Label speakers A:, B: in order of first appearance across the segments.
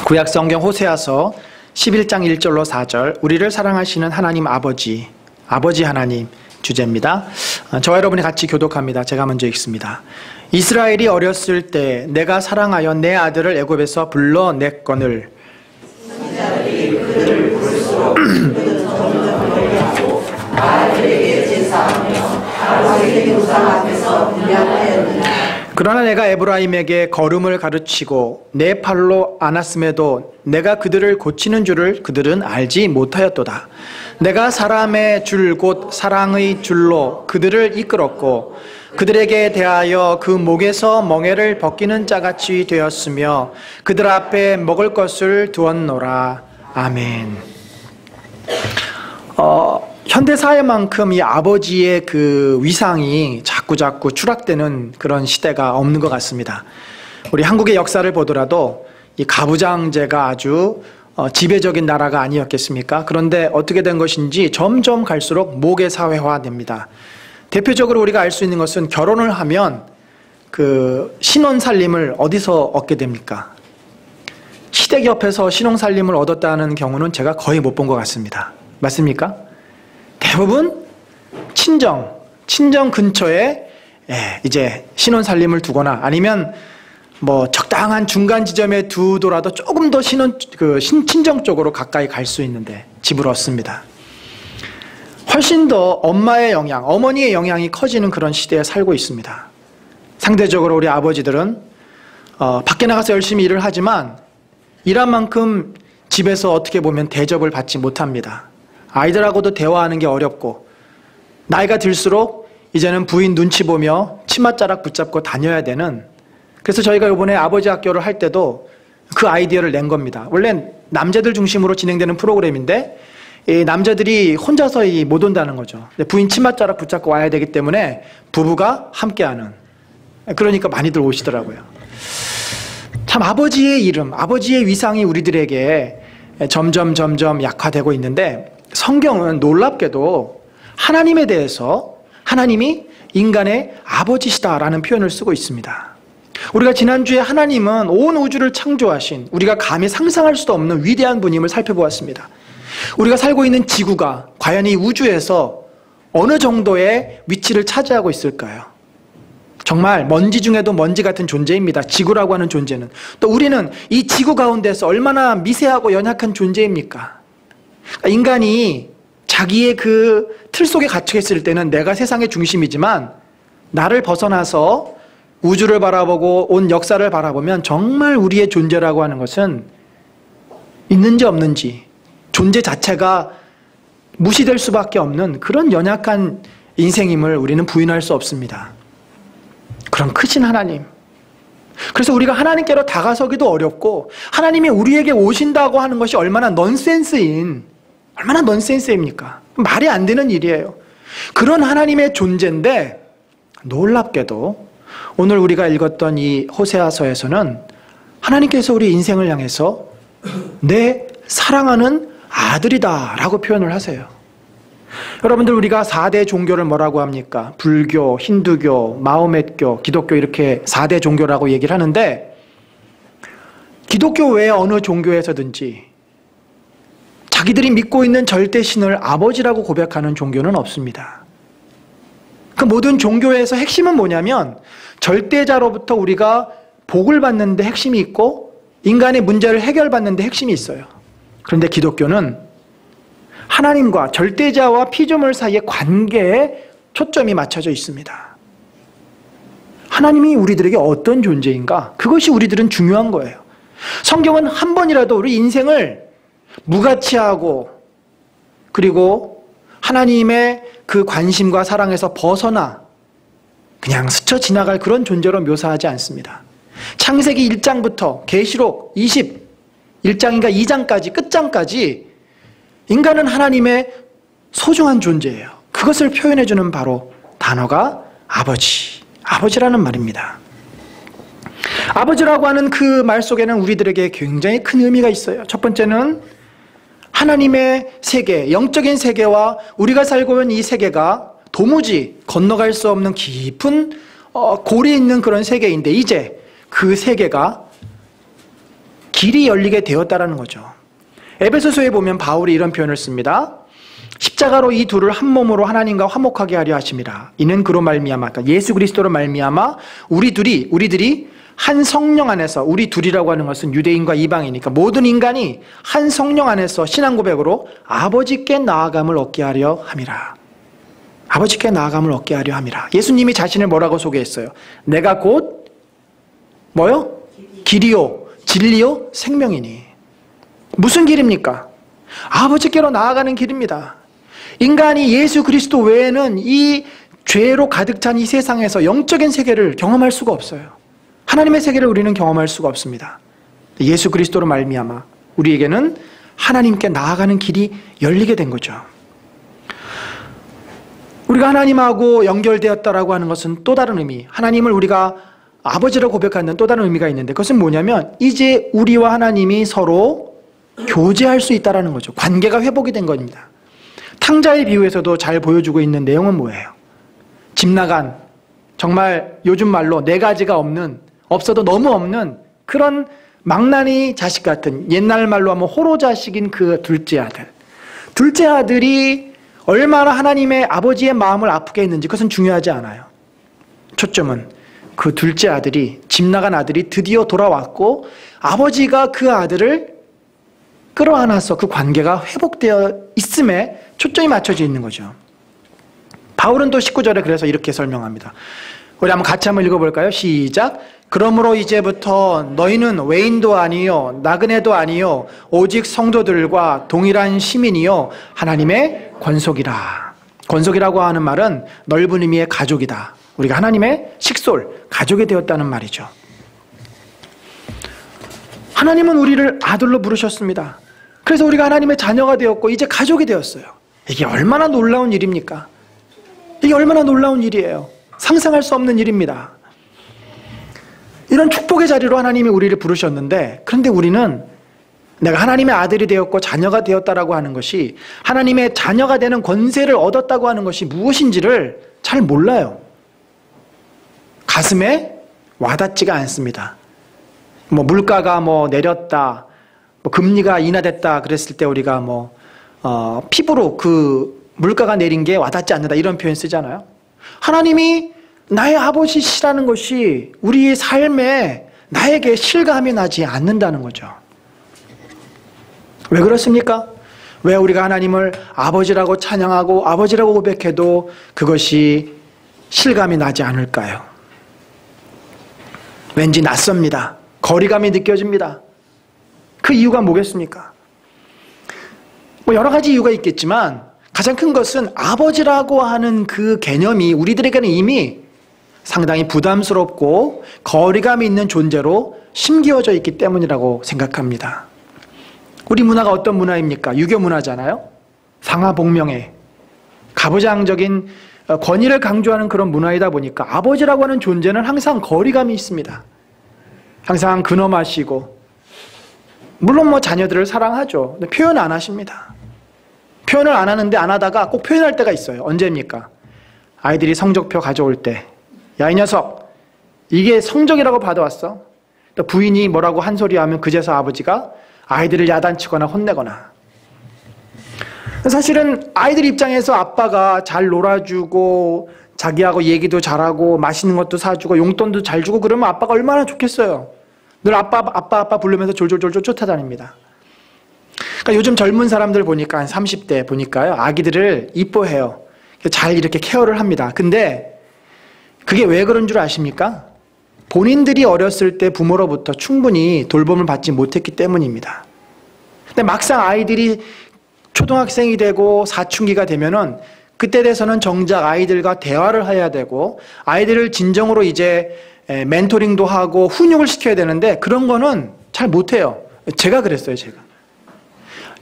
A: 구약성경 호세아서 11장 1절로 4절, 우리를 사랑하시는 하나님 아버지 하나님 주제입니다. 저와 여러분이 같이 교독합니다. 제가 먼저 읽습니다. 이스라엘이 어렸을 때 내가 사랑하여 내 아들을 애굽에서 불러냈거늘 그러나 내가 에브라임에게 걸음을 가르치고 내 팔로 안았음에도 내가 그들을 고치는 줄을 그들은 알지 못하였도다. 내가 사람의 줄 곧 사랑의 줄로 그들을 이끌었고 그들에게 대하여 그 목에서 멍에를 벗기는 자같이 되었으며 그들 앞에 먹을 것을 두었노라. 아멘. 현대사회만큼 이 아버지의 그 위상이 자꾸 추락되는 그런 시대가 없는 것 같습니다. 우리 한국의 역사를 보더라도 이 가부장제가 아주 지배적인 나라가 아니었겠습니까? 그런데 어떻게 된 것인지 점점 갈수록 모계사회화됩니다. 대표적으로 우리가 알 수 있는 것은 결혼을 하면 그 신혼살림을 어디서 얻게 됩니까? 시댁 옆에서 신혼살림을 얻었다는 경우는 제가 거의 못 본 것 같습니다. 맞습니까? 대부분 친정 근처에 이제 신혼살림을 두거나 아니면 뭐 적당한 중간 지점에 두더라도 조금 더 친정 쪽으로 가까이 갈 수 있는데 집을 얻습니다. 훨씬 더 엄마의 영향, 어머니의 영향이 커지는 그런 시대에 살고 있습니다. 상대적으로 우리 아버지들은 밖에 나가서 열심히 일을 하지만 일한 만큼 집에서 어떻게 보면 대접을 받지 못합니다. 아이들하고도 대화하는 게 어렵고 나이가 들수록 이제는 부인 눈치 보며 치맛자락 붙잡고 다녀야 되는, 그래서 저희가 이번에 아버지 학교를 할 때도 그 아이디어를 낸 겁니다. 원래 남자들 중심으로 진행되는 프로그램인데 이 남자들이 혼자서 못 온다는 거죠. 부인 치맛자락 붙잡고 와야 되기 때문에 부부가 함께하는, 그러니까 많이들 오시더라고요. 참 아버지의 이름, 아버지의 위상이 우리들에게 점점 약화되고 있는데 성경은 놀랍게도 하나님에 대해서 하나님이 인간의 아버지시다라는 표현을 쓰고 있습니다. 우리가 지난주에 하나님은 온 우주를 창조하신, 우리가 감히 상상할 수도 없는 위대한 분임을 살펴보았습니다. 우리가 살고 있는 지구가 과연 이 우주에서 어느 정도의 위치를 차지하고 있을까요? 정말 먼지 중에도 먼지 같은 존재입니다. 지구라고 하는 존재는. 또 우리는 이 지구 가운데서 얼마나 미세하고 연약한 존재입니까? 인간이 자기의 그 틀 속에 갇혀 있을 때는 내가 세상의 중심이지만 나를 벗어나서 우주를 바라보고 온 역사를 바라보면 정말 우리의 존재라고 하는 것은 있는지 없는지, 존재 자체가 무시될 수밖에 없는 그런 연약한 인생임을 우리는 부인할 수 없습니다. 그런 크신 하나님, 그래서 우리가 하나님께로 다가서기도 어렵고 하나님이 우리에게 오신다고 하는 것이 얼마나 넌센스입니까? 말이 안 되는 일이에요. 그런 하나님의 존재인데 놀랍게도 오늘 우리가 읽었던 이 호세아서에서는 하나님께서 우리 인생을 향해서 내 사랑하는 아들이다 라고 표현을 하세요. 여러분들, 우리가 4대 종교를 뭐라고 합니까? 불교, 힌두교, 마호멧교, 기독교, 이렇게 4대 종교라고 얘기를 하는데 기독교 외에 어느 종교에서든지 자기들이 믿고 있는 절대신을 아버지라고 고백하는 종교는 없습니다. 그 모든 종교에서 핵심은 뭐냐면 절대자로부터 우리가 복을 받는 데 핵심이 있고 인간의 문제를 해결받는 데 핵심이 있어요. 그런데 기독교는 하나님과 절대자와 피조물 사이의 관계에 초점이 맞춰져 있습니다. 하나님이 우리들에게 어떤 존재인가? 그것이 우리들은 중요한 거예요. 성경은 한 번이라도 우리 인생을 무가치하고 그리고 하나님의 그 관심과 사랑에서 벗어나 그냥 스쳐 지나갈 그런 존재로 묘사하지 않습니다. 창세기 1장부터 계시록 21장인가 2장까지 끝장까지 인간은 하나님의 소중한 존재예요. 그것을 표현해주는 바로 단어가 아버지라는 말입니다. 아버지라고 하는 그 말 속에는 우리들에게 굉장히 큰 의미가 있어요. 첫 번째는 하나님의 세계, 영적인 세계와 우리가 살고 있는 이 세계가 도무지 건너갈 수 없는 깊은 골이 있는 그런 세계인데 이제 그 세계가 길이 열리게 되었다라는 거죠. 에베소서에 보면 바울이 이런 표현을 씁니다. 십자가로 이 둘을 한 몸으로 하나님과 화목하게 하려 하심이라. 이는 그로 말미암아, 그러니까 예수 그리스도로 말미암아 우리들이 한 성령 안에서, 우리 둘이라고 하는 것은 유대인과 이방이니까 모든 인간이 한 성령 안에서 신앙 고백으로 아버지께 나아감을 얻게 하려 함이라. 아버지께 나아감을 얻게 하려 함이라. 예수님이 자신을 뭐라고 소개했어요? 내가 곧 뭐요? 길이요 진리요 생명이니. 무슨 길입니까? 아버지께로 나아가는 길입니다. 인간이 예수 그리스도 외에는 이 죄로 가득 찬 이 세상에서 영적인 세계를 경험할 수가 없어요. 하나님의 세계를 우리는 경험할 수가 없습니다. 예수 그리스도로 말미암아 우리에게는 하나님께 나아가는 길이 열리게 된 거죠. 우리가 하나님하고 연결되었다라고 하는 것은 또 다른 의미, 하나님을 우리가 아버지라고 고백하는 또 다른 의미가 있는데, 그것은 뭐냐면 이제 우리와 하나님이 서로 교제할 수 있다는 거죠. 관계가 회복이 된 겁니다. 탕자의 비유에서도 잘 보여주고 있는 내용은 뭐예요? 집 나간, 정말 요즘 말로 네 가지가 없는, 없어도 너무 없는 그런 망나니 자식 같은, 옛날 말로 하면 호로 자식인 그 둘째 아들. 둘째 아들이 얼마나 하나님의 아버지의 마음을 아프게 했는지 그것은 중요하지 않아요. 초점은 그 둘째 아들이, 집 나간 아들이 드디어 돌아왔고 아버지가 그 아들을 끌어안아서 그 관계가 회복되어 있음에 초점이 맞춰져 있는 거죠. 바울은 또 19절에 그래서 이렇게 설명합니다. 우리 같이 한번 읽어볼까요? 시작. 그러므로 이제부터 너희는 외인도 아니요 나그네도 아니요 오직 성도들과 동일한 시민이요 하나님의 권속이라. 권속이라고 하는 말은 넓은 의미의 가족이다. 우리가 하나님의 식솔, 가족이 되었다는 말이죠. 하나님은 우리를 아들로 부르셨습니다. 그래서 우리가 하나님의 자녀가 되었고 이제 가족이 되었어요. 이게 얼마나 놀라운 일입니까? 이게 얼마나 놀라운 일이에요. 상상할 수 없는 일입니다. 이런 축복의 자리로 하나님이 우리를 부르셨는데, 그런데 우리는 내가 하나님의 아들이 되었고 자녀가 되었다라고 하는 것이, 하나님의 자녀가 되는 권세를 얻었다고 하는 것이 무엇인지를 잘 몰라요. 가슴에 와닿지가 않습니다. 물가가 내렸다, 금리가 인하됐다 그랬을 때 우리가 피부로 그 물가가 내린 게 와닿지 않는다 이런 표현 쓰잖아요. 하나님이 나의 아버지시라는 것이 우리의 삶에 나에게 실감이 나지 않는다는 거죠. 왜 그렇습니까? 왜 우리가 하나님을 아버지라고 찬양하고 아버지라고 고백해도 그것이 실감이 나지 않을까요? 왠지 낯섭니다. 거리감이 느껴집니다. 그 이유가 뭐겠습니까? 여러 가지 이유가 있겠지만 가장 큰 것은 아버지라고 하는 그 개념이 우리들에게는 이미 상당히 부담스럽고 거리감이 있는 존재로 심기어져 있기 때문이라고 생각합니다. 우리 문화가 어떤 문화입니까? 유교 문화잖아요. 상하복명의 가부장적인 권위를 강조하는 그런 문화이다 보니까 아버지라고 하는 존재는 항상 거리감이 있습니다. 항상 근엄하시고, 물론 자녀들을 사랑하죠. 근데 표현 안 하십니다. 표현을 안 하는데 안 하다가 꼭 표현할 때가 있어요. 언제입니까? 아이들이 성적표 가져올 때, 야 이 녀석 이게 성적이라고 받아왔어? 부인이 뭐라고 한 소리 하면 그제서 아버지가 아이들을 야단치거나 혼내거나. 사실은 아이들 입장에서 아빠가 잘 놀아주고 자기하고 얘기도 잘하고 맛있는 것도 사주고 용돈도 잘 주고 그러면 아빠가 얼마나 좋겠어요. 늘 아빠 부르면서 졸졸졸졸 쫓아다닙니다. 그러니까 요즘 젊은 사람들 보니까 한 30대 보니까요, 아기들을 이뻐해요. 잘 이렇게 케어를 합니다. 근데 그게 왜 그런 줄 아십니까? 본인들이 어렸을 때 부모로부터 충분히 돌봄을 받지 못했기 때문입니다. 근데 막상 아이들이 초등학생이 되고 사춘기가 되면은 그때 돼서는 정작 아이들과 대화를 해야 되고 아이들을 진정으로 이제 멘토링도 하고 훈육을 시켜야 되는데 그런 거는 잘 못해요. 제가 그랬어요, 제가.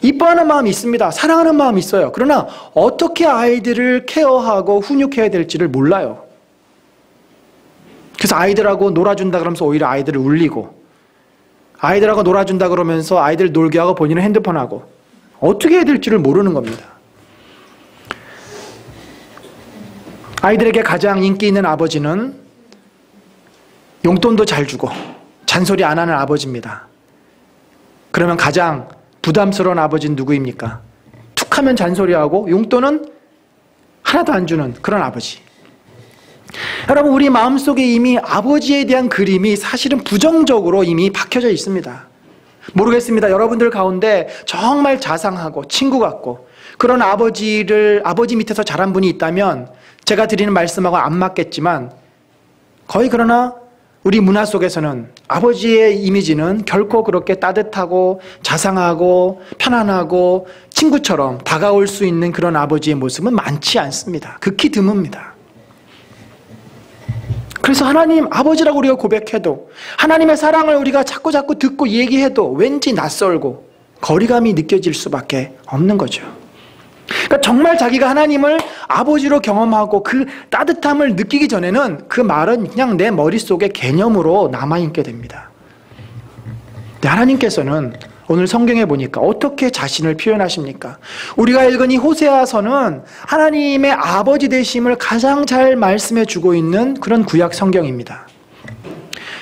A: 이뻐하는 마음이 있습니다. 사랑하는 마음이 있어요. 그러나 어떻게 아이들을 케어하고 훈육해야 될지를 몰라요. 그래서 아이들하고 놀아준다 그러면서 오히려 아이들을 울리고, 아이들하고 놀아준다 그러면서 아이들 놀게 하고 본인은 핸드폰하고, 어떻게 해야 될지를 모르는 겁니다. 아이들에게 가장 인기 있는 아버지는 용돈도 잘 주고 잔소리 안 하는 아버지입니다. 그러면 가장 부담스러운 아버지는 누구입니까? 툭하면 잔소리하고 용돈은 하나도 안 주는 그런 아버지. 여러분, 우리 마음속에 이미 아버지에 대한 그림이 사실은 부정적으로 이미 박혀져 있습니다. 모르겠습니다. 여러분들 가운데 정말 자상하고 친구 같고 그런 아버지 밑에서 자란 분이 있다면 제가 드리는 말씀하고 안 맞겠지만 거의 그러나 우리 문화 속에서는 아버지의 이미지는 결코 그렇게 따뜻하고 자상하고 편안하고 친구처럼 다가올 수 있는 그런 아버지의 모습은 많지 않습니다. 극히 드뭅니다. 그래서 하나님 아버지라고 우리가 고백해도 하나님의 사랑을 우리가 자꾸 듣고 얘기해도 왠지 낯설고 거리감이 느껴질 수밖에 없는 거죠. 그러니까 정말 자기가 하나님을 아버지로 경험하고 그 따뜻함을 느끼기 전에는 그 말은 그냥 내 머릿속에 개념으로 남아있게 됩니다. 근데 하나님께서는 오늘 성경에 보니까 어떻게 자신을 표현하십니까? 우리가 읽은 이 호세아서는 하나님의 아버지 되심을 가장 잘 말씀해 주고 있는 그런 구약 성경입니다.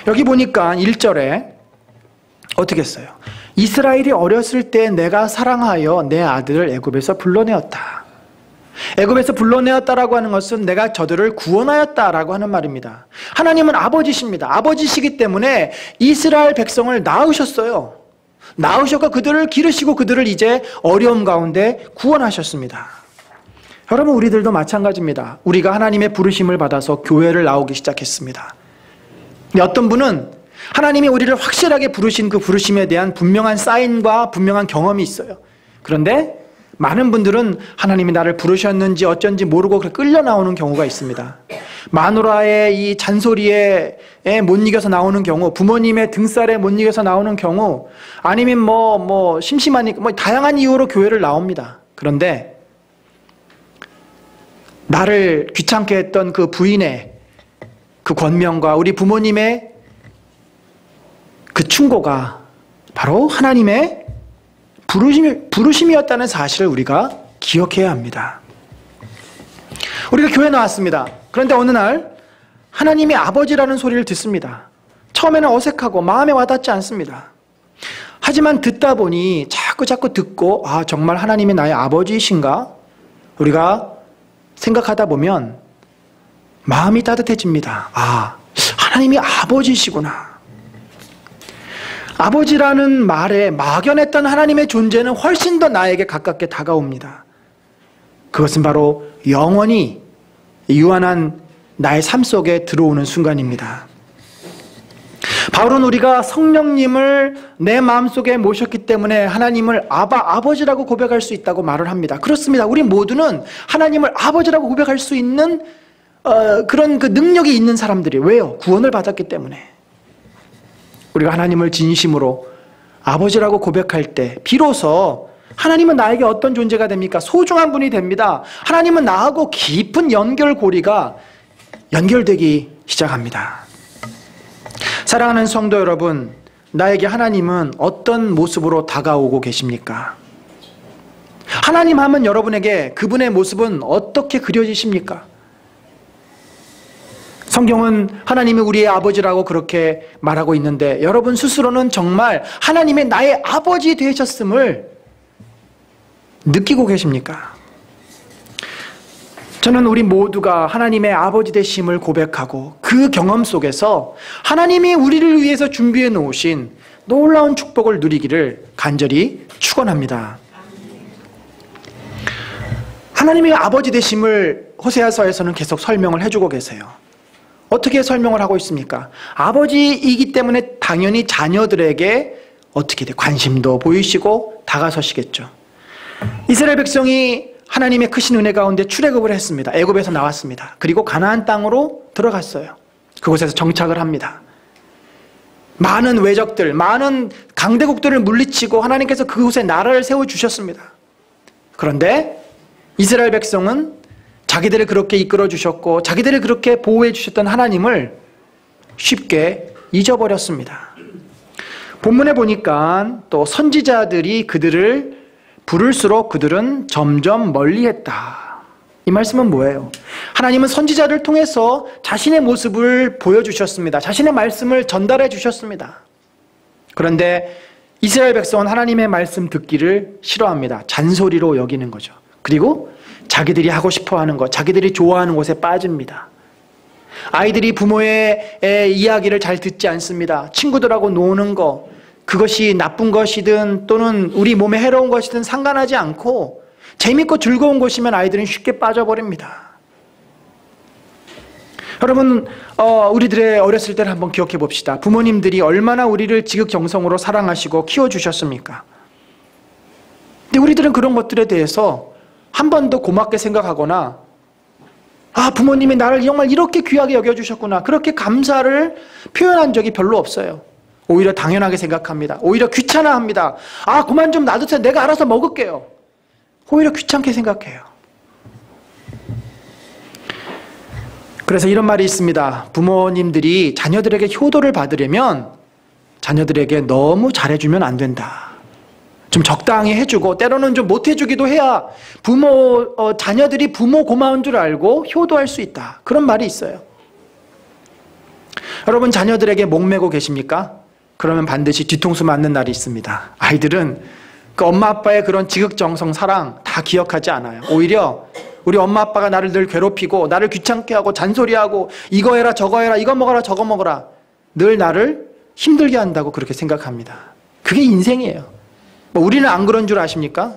A: 여기 보니까 1절에 어떻게 했어요? 이스라엘이 어렸을 때 내가 사랑하여 내 아들을 애굽에서 불러내었다. 애굽에서 불러내었다라고 하는 것은 내가 저들을 구원하였다라고 하는 말입니다. 하나님은 아버지십니다. 아버지시기 때문에 이스라엘 백성을 낳으셨어요. 낳으셨고 그들을 기르시고 그들을 이제 어려움 가운데 구원하셨습니다. 여러분, 우리들도 마찬가지입니다. 우리가 하나님의 부르심을 받아서 교회를 나오기 시작했습니다. 근데 어떤 분은 하나님이 우리를 확실하게 부르신 그 부르심에 대한 분명한 사인과 분명한 경험이 있어요. 그런데 많은 분들은 하나님이 나를 부르셨는지 어쩐지 모르고 끌려 나오는 경우가 있습니다. 마누라의 이 잔소리에 못 이겨서 나오는 경우, 부모님의 등살에 못 이겨서 나오는 경우, 아니면 심심하니까 다양한 이유로 교회를 나옵니다. 그런데 나를 귀찮게 했던 그 부인의 그 권면과 우리 부모님의 그 충고가 바로 하나님의 부르심이었다는 사실을 우리가 기억해야 합니다. 우리가 교회 나왔습니다. 그런데 어느 날 하나님이 아버지라는 소리를 듣습니다. 처음에는 어색하고 마음에 와닿지 않습니다. 하지만 듣다 보니 자꾸 듣고 정말 하나님이 나의 아버지이신가? 우리가 생각하다 보면 마음이 따뜻해집니다. 하나님이 아버지시구나. 아버지라는 말에 막연했던 하나님의 존재는 훨씬 더 나에게 가깝게 다가옵니다. 그것은 바로 영원히 유한한 나의 삶 속에 들어오는 순간입니다. 바울은 우리가 성령님을 내 마음속에 모셨기 때문에 하나님을 아버지라고 고백할 수 있다고 말을 합니다. 그렇습니다. 우리 모두는 하나님을 아버지라고 고백할 수 있는 그런 그 능력이 있는 사람들이에요. 왜요? 구원을 받았기 때문에. 우리가 하나님을 진심으로 아버지라고 고백할 때 비로소 하나님은 나에게 어떤 존재가 됩니까? 소중한 분이 됩니다. 하나님은 나하고 깊은 연결고리가 연결되기 시작합니다. 사랑하는 성도 여러분, 나에게 하나님은 어떤 모습으로 다가오고 계십니까? 하나님 하면 여러분에게 그분의 모습은 어떻게 그려지십니까? 성경은 하나님이 우리의 아버지라고 그렇게 말하고 있는데 여러분 스스로는 정말 하나님의 나의 아버지 되셨음을 느끼고 계십니까? 저는 우리 모두가 하나님의 아버지 되심을 고백하고 그 경험 속에서 하나님이 우리를 위해서 준비해 놓으신 놀라운 축복을 누리기를 간절히 축원합니다. 하나님의 아버지 되심을 호세아서에서는 계속 설명을 해주고 계세요. 어떻게 설명을 하고 있습니까? 아버지이기 때문에 당연히 자녀들에게 어떻게 관심도 보이시고 다가서시겠죠. 이스라엘 백성이 하나님의 크신 은혜 가운데 출애굽을 했습니다. 애굽에서 나왔습니다. 그리고 가나안 땅으로 들어갔어요. 그곳에서 정착을 합니다. 많은 외적들, 많은 강대국들을 물리치고 하나님께서 그곳에 나라를 세워주셨습니다. 그런데 이스라엘 백성은 자기들을 그렇게 이끌어 주셨고 자기들을 그렇게 보호해 주셨던 하나님을 쉽게 잊어버렸습니다. 본문에 보니까 또 선지자들이 그들을 부를수록 그들은 점점 멀리했다. 이 말씀은 뭐예요? 하나님은 선지자를 통해서 자신의 모습을 보여주셨습니다. 자신의 말씀을 전달해 주셨습니다. 그런데 이스라엘 백성은 하나님의 말씀 듣기를 싫어합니다. 잔소리로 여기는 거죠. 그리고 자기들이 하고 싶어하는 것, 자기들이 좋아하는 것에 빠집니다. 아이들이 부모의 이야기를 잘 듣지 않습니다. 친구들하고 노는 거, 그것이 나쁜 것이든 또는 우리 몸에 해로운 것이든 상관하지 않고 재밌고 즐거운 것이면 아이들은 쉽게 빠져버립니다. 여러분, 우리들의 어렸을 때를 한번 기억해 봅시다. 부모님들이 얼마나 우리를 지극정성으로 사랑하시고 키워주셨습니까? 근데 우리들은 그런 것들에 대해서 한 번도 고맙게 생각하거나, 아, 부모님이 나를 정말 이렇게 귀하게 여겨주셨구나, 그렇게 감사를 표현한 적이 별로 없어요. 오히려 당연하게 생각합니다. 오히려 귀찮아합니다. 아, 그만 좀 놔두세요. 내가 알아서 먹을게요. 오히려 귀찮게 생각해요. 그래서 이런 말이 있습니다. 부모님들이 자녀들에게 효도를 받으려면 자녀들에게 너무 잘해주면 안 된다. 좀 적당히 해주고 때로는 좀 못해주기도 해야 자녀들이 부모 고마운 줄 알고 효도할 수 있다. 그런 말이 있어요. 여러분, 자녀들에게 목매고 계십니까? 그러면 반드시 뒤통수 맞는 날이 있습니다. 아이들은 그 엄마 아빠의 그런 지극정성 사랑 다 기억하지 않아요. 오히려 우리 엄마 아빠가 나를 늘 괴롭히고 나를 귀찮게 하고 잔소리하고 이거 해라 저거 해라 이거 먹어라 저거 먹어라 늘 나를 힘들게 한다고 그렇게 생각합니다. 그게 인생이에요. 우리는 안 그런 줄 아십니까?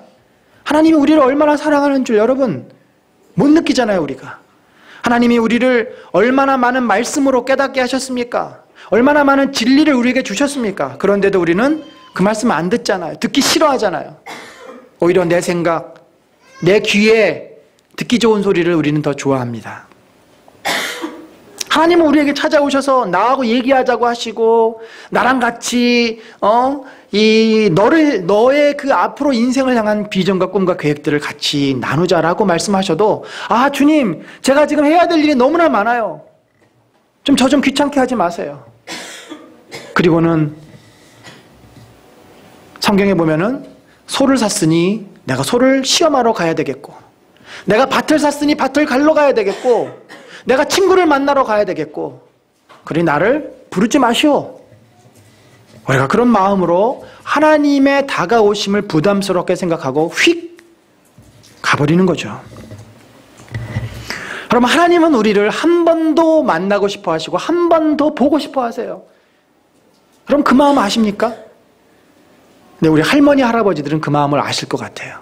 A: 하나님이 우리를 얼마나 사랑하는 줄 여러분 못 느끼잖아요. 우리가 하나님이 우리를 얼마나 많은 말씀으로 깨닫게 하셨습니까? 얼마나 많은 진리를 우리에게 주셨습니까? 그런데도 우리는 그 말씀 안 듣잖아요. 듣기 싫어하잖아요. 오히려 내 생각, 내 귀에 듣기 좋은 소리를 우리는 더 좋아합니다. 하나님은 우리에게 찾아오셔서 나하고 얘기하자고 하시고 나랑 같이 너의 그 앞으로 인생을 향한 비전과 꿈과 계획들을 같이 나누자라고 말씀하셔도 아, 주님, 제가 지금 해야 될 일이 너무나 많아요. 저 좀 귀찮게 하지 마세요. 그리고는 성경에 보면은 소를 샀으니 내가 소를 시험하러 가야 되겠고, 내가 밭을 샀으니 밭을 갈러 가야 되겠고, 내가 친구를 만나러 가야 되겠고, 그러니 나를 부르지 마시오. 우리가 그런 마음으로 하나님의 다가오심을 부담스럽게 생각하고 휙 가버리는 거죠. 그럼 하나님은 우리를 한 번 더 만나고 싶어 하시고 한 번 더 보고 싶어 하세요. 그럼 그 마음 아십니까? 근데 우리 할머니 할아버지들은 그 마음을 아실 것 같아요.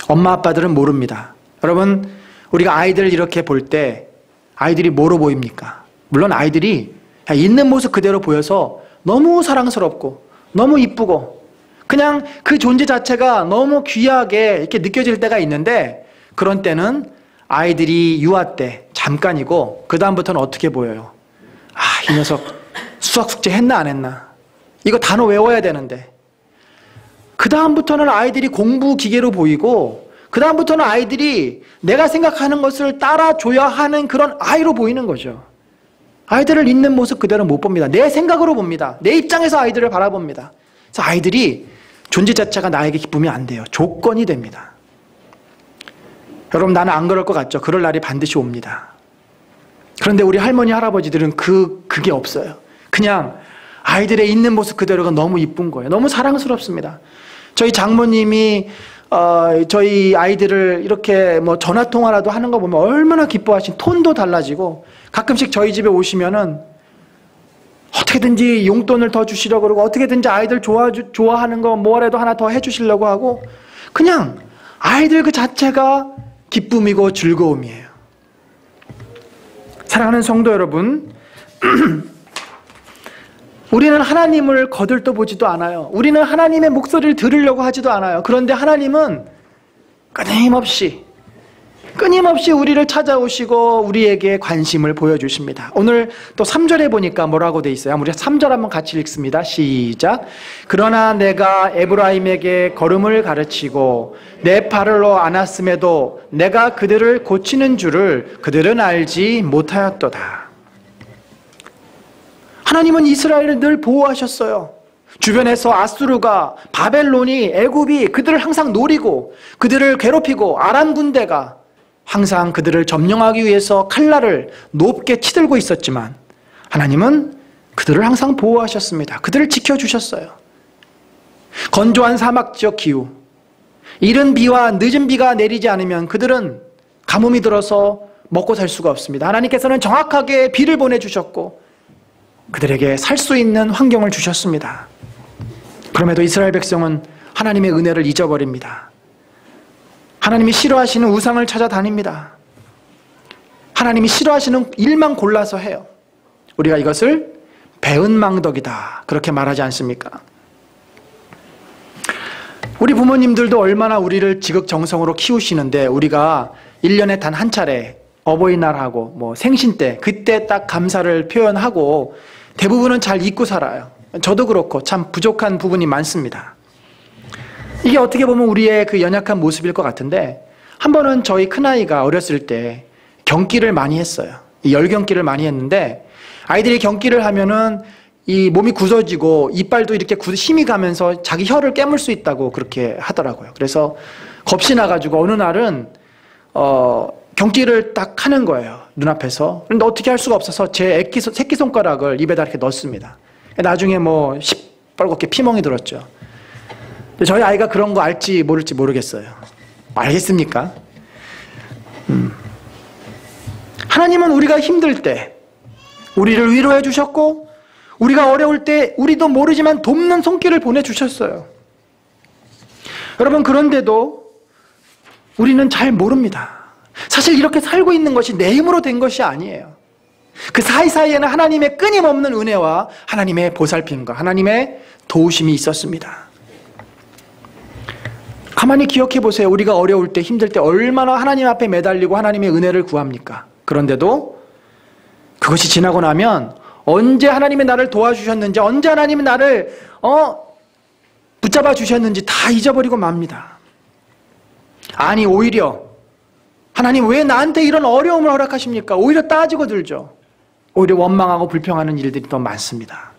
A: 엄마 아빠들은 모릅니다. 여러분, 우리가 아이들 이렇게 볼 때 아이들이 뭐로 보입니까? 물론 아이들이 있는 모습 그대로 보여서 너무 사랑스럽고 너무 이쁘고 그냥 그 존재 자체가 너무 귀하게 이렇게 느껴질 때가 있는데, 그런 때는 아이들이 유아 때 잠깐이고 그 다음부터는 어떻게 보여요? 아, 이 녀석 수학 숙제 했나 안 했나? 이거 단어 외워야 되는데. 그 다음부터는 아이들이 공부 기계로 보이고 그 다음부터는 아이들이 내가 생각하는 것을 따라줘야 하는 그런 아이로 보이는 거죠. 아이들을 있는 모습 그대로 못 봅니다. 내 생각으로 봅니다. 내 입장에서 아이들을 바라봅니다. 그래서 아이들이 존재 자체가 나에게 기쁨이 안 돼요. 조건이 됩니다. 여러분, 나는 안 그럴 것 같죠? 그럴 날이 반드시 옵니다. 그런데 우리 할머니 할아버지들은 그게 없어요. 그냥 아이들의 있는 모습 그대로가 너무 이쁜 거예요. 너무 사랑스럽습니다. 저희 장모님이 저희 아이들을 이렇게 전화 통화라도 하는 거 보면 얼마나 기뻐하신, 톤도 달라지고, 가끔씩 저희 집에 오시면은 어떻게든지 용돈을 더 주시려고 그러고, 어떻게든지 아이들 좋아하는 거 뭐라도 하나 더 해주시려고 하고, 그냥 아이들 그 자체가 기쁨이고 즐거움이에요. 사랑하는 성도 여러분, 우리는 하나님을 거들떠보지도 않아요. 우리는 하나님의 목소리를 들으려고 하지도 않아요. 그런데 하나님은 끊임없이 우리를 찾아오시고 우리에게 관심을 보여주십니다. 오늘 또 3절에 보니까 뭐라고 돼 있어요? 우리 3절 한번 같이 읽습니다. 시작. 그러나 내가 에브라임에게 걸음을 가르치고 내 팔을 안았음에도 내가 그들을 고치는 줄을 그들은 알지 못하였도다. 하나님은 이스라엘을 늘 보호하셨어요. 주변에서 아수르가, 바벨론이, 애굽이 그들을 항상 노리고 그들을 괴롭히고 아람 군대가 항상 그들을 점령하기 위해서 칼날을 높게 치들고 있었지만 하나님은 그들을 항상 보호하셨습니다. 그들을 지켜주셨어요. 건조한 사막 지역 기후, 이른 비와 늦은 비가 내리지 않으면 그들은 가뭄이 들어서 먹고 살 수가 없습니다. 하나님께서는 정확하게 비를 보내주셨고 그들에게 살 수 있는 환경을 주셨습니다. 그럼에도 이스라엘 백성은 하나님의 은혜를 잊어버립니다. 하나님이 싫어하시는 우상을 찾아다닙니다. 하나님이 싫어하시는 일만 골라서 해요. 우리가 이것을 배은망덕이다 그렇게 말하지 않습니까? 우리 부모님들도 얼마나 우리를 지극정성으로 키우시는데 우리가 1년에 단 한 차례 어버이날하고 뭐 생신 때 그때 딱 감사를 표현하고 대부분은 잘 잊고 살아요. 저도 그렇고 참 부족한 부분이 많습니다. 이게 어떻게 보면 우리의 그 연약한 모습일 것 같은데 한 번은 저희 큰아이가 어렸을 때 경기를 많이 했어요. 열경기를 많이 했는데 아이들이 경기를 하면은 이 몸이 굳어지고 이빨도 이렇게 힘이 가면서 자기 혀를 깨물 수 있다고 그렇게 하더라고요. 그래서 겁이 나가지고 어느 날은 경기를 딱 하는 거예요. 눈앞에서. 그런데 어떻게 할 수가 없어서 제 새끼손가락을 입에다 이렇게 넣습니다. 나중에 뭐 시뻘겋게 피멍이 들었죠. 저희 아이가 그런 거 알지 모를지 모르겠어요. 알겠습니까? 하나님은 우리가 힘들 때 우리를 위로해 주셨고 우리가 어려울 때 우리도 모르지만 돕는 손길을 보내주셨어요. 여러분 그런데도 우리는 잘 모릅니다. 사실 이렇게 살고 있는 것이 내 힘으로 된 것이 아니에요. 그 사이사이에는 하나님의 끊임없는 은혜와 하나님의 보살핌과 하나님의 도우심이 있었습니다. 가만히 기억해 보세요. 우리가 어려울 때 힘들 때 얼마나 하나님 앞에 매달리고 하나님의 은혜를 구합니까? 그런데도 그것이 지나고 나면 언제 하나님이 나를 도와주셨는지 언제 하나님이 나를 붙잡아 주셨는지 다 잊어버리고 맙니다. 아니 오히려 하나님 왜 나한테 이런 어려움을 허락하십니까? 오히려 따지고 들죠. 오히려 원망하고 불평하는 일들이 더 많습니다.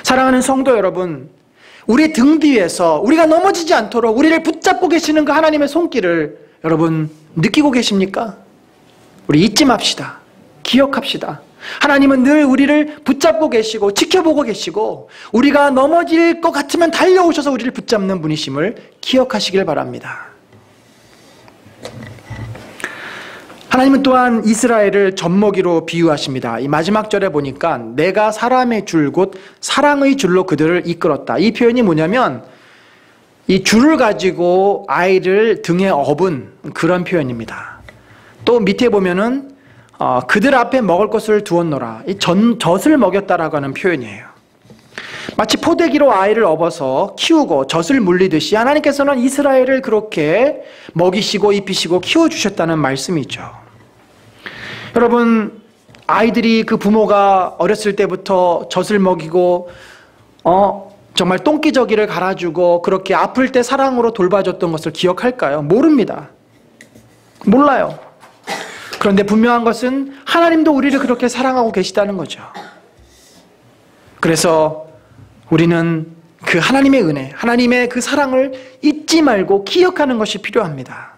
A: 사랑하는 성도 여러분, 우리 등 뒤에서 우리가 넘어지지 않도록 우리를 붙잡고 계시는 그 하나님의 손길을 여러분 느끼고 계십니까? 우리 잊지 맙시다. 기억합시다. 하나님은 늘 우리를 붙잡고 계시고 지켜보고 계시고 우리가 넘어질 것 같으면 달려오셔서 우리를 붙잡는 분이심을 기억하시길 바랍니다. 하나님은 또한 이스라엘을 젖먹이로 비유하십니다. 이 마지막 절에 보니까 내가 사람의 줄 곧 사랑의 줄로 그들을 이끌었다. 이 표현이 뭐냐면 이 줄을 가지고 아이를 등에 업은 그런 표현입니다. 또 밑에 보면은 그들 앞에 먹을 것을 두었노라. 이 젖을 먹였다라고 하는 표현이에요. 마치 포대기로 아이를 업어서 키우고 젖을 물리듯이 하나님께서는 이스라엘을 그렇게 먹이시고 입히시고 키워주셨다는 말씀이죠. 여러분 아이들이 그 부모가 어렸을 때부터 젖을 먹이고 정말 똥기저귀를 갈아주고 그렇게 아플 때 사랑으로 돌봐줬던 것을 기억할까요? 모릅니다. 몰라요. 그런데 분명한 것은 하나님도 우리를 그렇게 사랑하고 계시다는 거죠. 그래서 우리는 그 하나님의 은혜, 하나님의 그 사랑을 잊지 말고 기억하는 것이 필요합니다.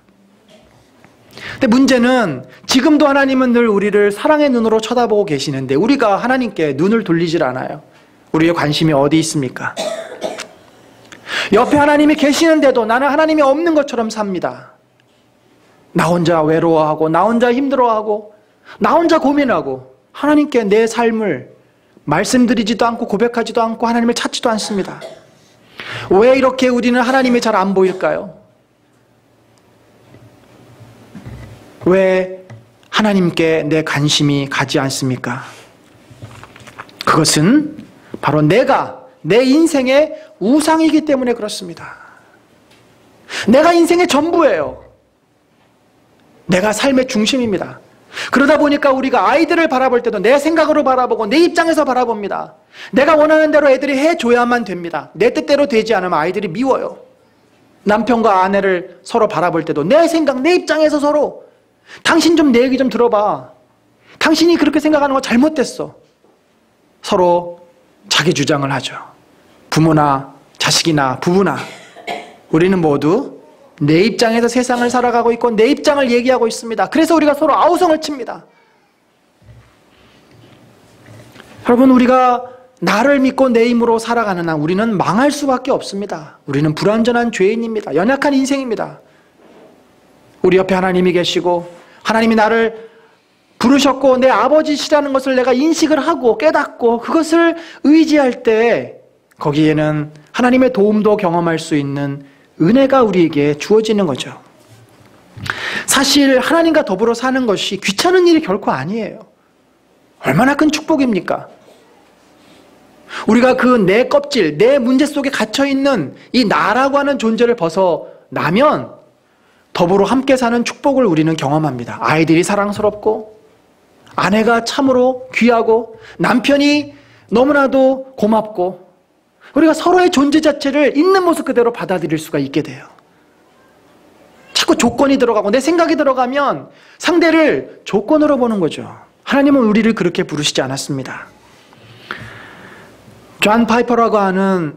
A: 근데 문제는 지금도 하나님은 늘 우리를 사랑의 눈으로 쳐다보고 계시는데 우리가 하나님께 눈을 돌리질 않아요. 우리의 관심이 어디 있습니까? 옆에 하나님이 계시는데도 나는 하나님이 없는 것처럼 삽니다. 나 혼자 외로워하고 나 혼자 힘들어하고 나 혼자 고민하고 하나님께 내 삶을 말씀드리지도 않고 고백하지도 않고 하나님을 찾지도 않습니다. 왜 이렇게 우리는 하나님이 잘 안 보일까요? 왜 하나님께 내 관심이 가지 않습니까? 그것은 바로 내 인생의 우상이기 때문에 그렇습니다. 내가 인생의 전부예요. 내가 삶의 중심입니다. 그러다 보니까 우리가 아이들을 바라볼 때도 내 생각으로 바라보고 내 입장에서 바라봅니다. 내가 원하는 대로 애들이 해줘야만 됩니다. 내 뜻대로 되지 않으면 아이들이 미워요. 남편과 아내를 서로 바라볼 때도 내 생각, 내 입장에서 서로 당신 좀 내 얘기 좀 들어봐. 당신이 그렇게 생각하는 거 잘못됐어. 서로 자기 주장을 하죠. 부모나 자식이나 부부나 우리는 모두 내 입장에서 세상을 살아가고 있고 내 입장을 얘기하고 있습니다. 그래서 우리가 서로 아우성을 칩니다. 여러분 우리가 나를 믿고 내 힘으로 살아가는 한 우리는 망할 수밖에 없습니다. 우리는 불완전한 죄인입니다. 연약한 인생입니다. 우리 옆에 하나님이 계시고 하나님이 나를 부르셨고 내 아버지시라는 것을 내가 인식을 하고 깨닫고 그것을 의지할 때 거기에는 하나님의 도움도 경험할 수 있는 은혜가 우리에게 주어지는 거죠. 사실 하나님과 더불어 사는 것이 귀찮은 일이 결코 아니에요. 얼마나 큰 축복입니까? 우리가 그 내 껍질, 내 문제 속에 갇혀있는 이 나라고 하는 존재를 벗어나면 더불어 함께 사는 축복을 우리는 경험합니다. 아이들이 사랑스럽고 아내가 참으로 귀하고 남편이 너무나도 고맙고 우리가 서로의 존재 자체를 있는 모습 그대로 받아들일 수가 있게 돼요. 자꾸 조건이 들어가고 내 생각이 들어가면 상대를 조건으로 보는 거죠. 하나님은 우리를 그렇게 부르시지 않았습니다. 존 파이퍼라고 하는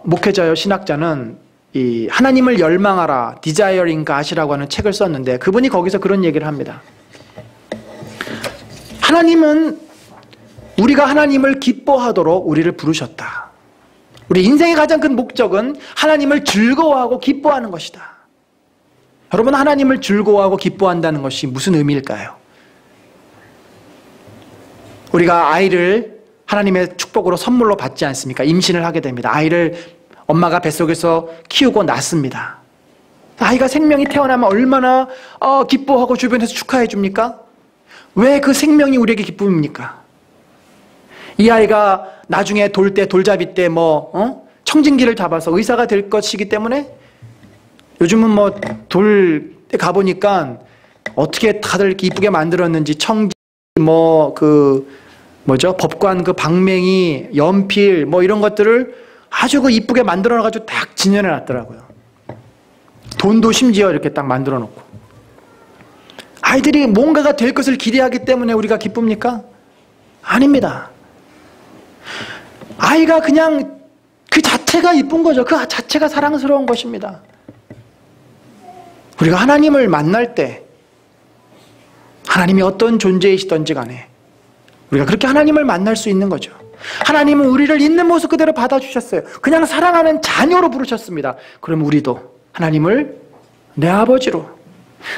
A: 목회자요 신학자는 이 하나님을 열망하라, Desiring God이라고 하는 책을 썼는데 그분이 거기서 그런 얘기를 합니다. 하나님은 우리가 하나님을 기뻐하도록 우리를 부르셨다. 우리 인생의 가장 큰 목적은 하나님을 즐거워하고 기뻐하는 것이다. 여러분, 하나님을 즐거워하고 기뻐한다는 것이 무슨 의미일까요? 우리가 아이를 하나님의 축복으로 선물로 받지 않습니까? 임신을 하게 됩니다. 아이를 엄마가 뱃속에서 키우고 낳습니다. 아이가 생명이 태어나면 얼마나 기뻐하고 주변에서 축하해 줍니까? 왜 그 생명이 우리에게 기쁨입니까? 이 아이가 나중에 돌잡이 때 청진기를 잡아서 의사가 될 것이기 때문에 요즘은 돌에 가보니까 어떻게 다들 이렇게 이쁘게 만들었는지 법관 그 방맹이, 연필 이런 것들을 아주 이쁘게 만들어가지고 딱 진열해 놨더라고요. 돈도 심지어 이렇게 딱 만들어 놓고. 아이들이 뭔가가 될 것을 기대하기 때문에 우리가 기쁩니까? 아닙니다. 아이가 그냥 그 자체가 이쁜 거죠. 그 자체가 사랑스러운 것입니다. 우리가 하나님을 만날 때 하나님이 어떤 존재이시든지 간에 우리가 그렇게 하나님을 만날 수 있는 거죠. 하나님은 우리를 있는 모습 그대로 받아주셨어요. 그냥 사랑하는 자녀로 부르셨습니다. 그럼 우리도 하나님을 내 아버지로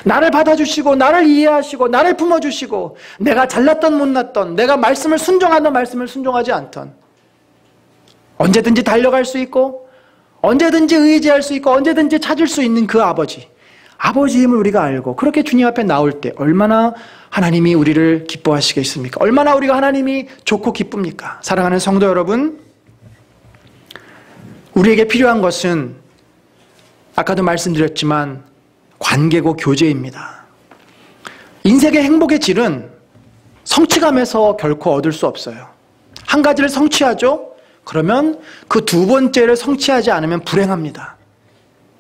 A: 나를 받아주시고 나를 이해하시고 나를 품어주시고 내가 잘났던 못났던 내가 말씀을 순종하던 말씀을 순종하지 않던 언제든지 달려갈 수 있고 언제든지 의지할 수 있고 언제든지 찾을 수 있는 그 아버지의 힘을 우리가 알고 그렇게 주님 앞에 나올 때 얼마나 하나님이 우리를 기뻐하시겠습니까? 얼마나 우리가 하나님이 좋고 기쁩니까? 사랑하는 성도 여러분, 우리에게 필요한 것은 아까도 말씀드렸지만 관계고 교제입니다. 인생의 행복의 질은 성취감에서 결코 얻을 수 없어요. 한 가지를 성취하죠? 그러면 그 두 번째를 성취하지 않으면 불행합니다.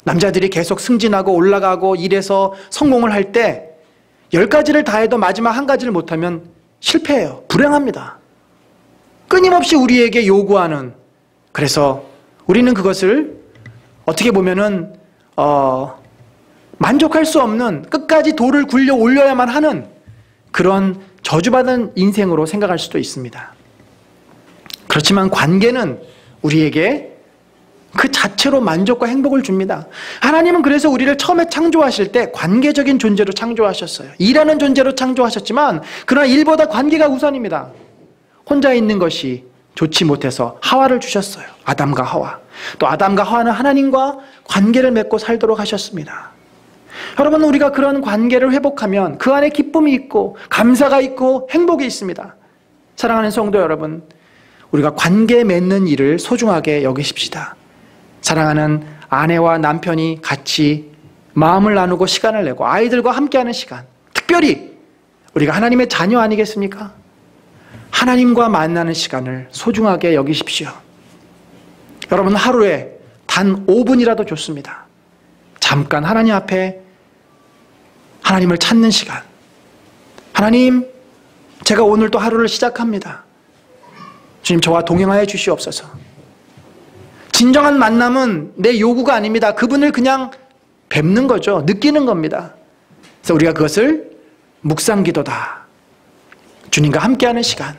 A: 남자들이 계속 승진하고 올라가고 일해서 성공을 할 때 10가지를 다 해도 마지막 한 가지를 못하면 실패해요. 불행합니다. 끊임없이 우리에게 요구하는, 그래서 우리는 그것을 어떻게 보면은 만족할 수 없는, 끝까지 돌을 굴려 올려야만 하는 그런 저주받은 인생으로 생각할 수도 있습니다. 그렇지만 관계는 우리에게 그 자체로 만족과 행복을 줍니다. 하나님은 그래서 우리를 처음에 창조하실 때 관계적인 존재로 창조하셨어요. 일하는 존재로 창조하셨지만 그러나 일보다 관계가 우선입니다. 혼자 있는 것이 좋지 못해서 하와를 주셨어요. 아담과 하와. 또 아담과 하와는 하나님과 관계를 맺고 살도록 하셨습니다. 여러분, 우리가 그런 관계를 회복하면 그 안에 기쁨이 있고 감사가 있고 행복이 있습니다. 사랑하는 성도 여러분, 우리가 관계 맺는 일을 소중하게 여기십시다. 사랑하는 아내와 남편이 같이 마음을 나누고 시간을 내고 아이들과 함께하는 시간, 특별히 우리가 하나님의 자녀 아니겠습니까? 하나님과 만나는 시간을 소중하게 여기십시오. 여러분, 하루에 단 5분이라도 좋습니다. 잠깐 하나님 앞에 하나님을 찾는 시간. 하나님, 제가 오늘 또 하루를 시작합니다. 주님, 저와 동행하여 주시옵소서. 진정한 만남은 내 요구가 아닙니다. 그분을 그냥 뵙는 거죠. 느끼는 겁니다. 그래서 우리가 그것을 묵상기도다, 주님과 함께하는 시간,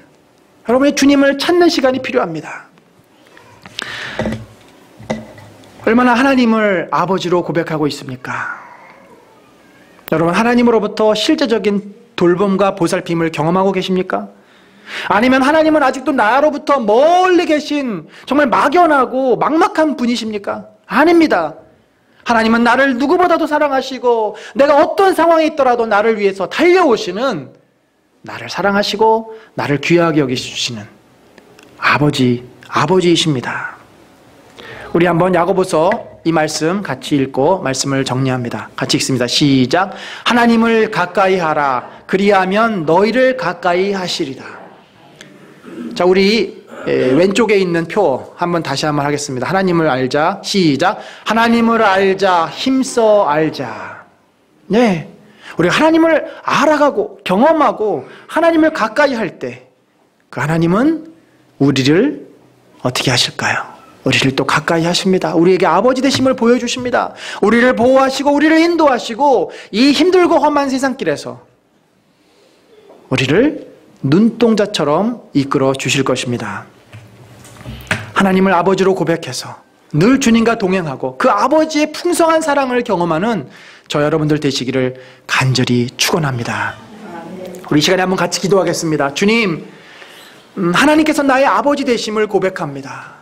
A: 여러분이 주님을 찾는 시간이 필요합니다. 얼마나 하나님을 아버지로 고백하고 있습니까? 여러분, 하나님으로부터 실제적인 돌봄과 보살핌을 경험하고 계십니까? 아니면 하나님은 아직도 나로부터 멀리 계신 정말 막연하고 막막한 분이십니까? 아닙니다. 하나님은 나를 누구보다도 사랑하시고 내가 어떤 상황에 있더라도 나를 위해서 달려오시는, 나를 사랑하시고 나를 귀하게 여기시는 아버지이십니다. 우리 한번 야고보서 이 말씀 같이 읽고 말씀을 정리합니다. 같이 읽습니다. 시작. 하나님을 가까이 하라. 그리하면 너희를 가까이 하시리라. 자, 우리 왼쪽에 있는 표 한번 다시 한번 하겠습니다. 하나님을 알자. 시작. 하나님을 알자. 힘써 알자. 네, 우리가 하나님을 알아가고 경험하고 하나님을 가까이 할 때 그 하나님은 우리를 어떻게 하실까요? 우리를 또 가까이 하십니다. 우리에게 아버지 되심을 보여주십니다. 우리를 보호하시고 우리를 인도하시고 이 힘들고 험한 세상길에서 우리를 눈동자처럼 이끌어 주실 것입니다. 하나님을 아버지로 고백해서 늘 주님과 동행하고 그 아버지의 풍성한 사랑을 경험하는 저 여러분들 되시기를 간절히 축원합니다. 우리 이 시간에 한번 같이 기도하겠습니다. 주님, 하나님께서 나의 아버지 되심을 고백합니다.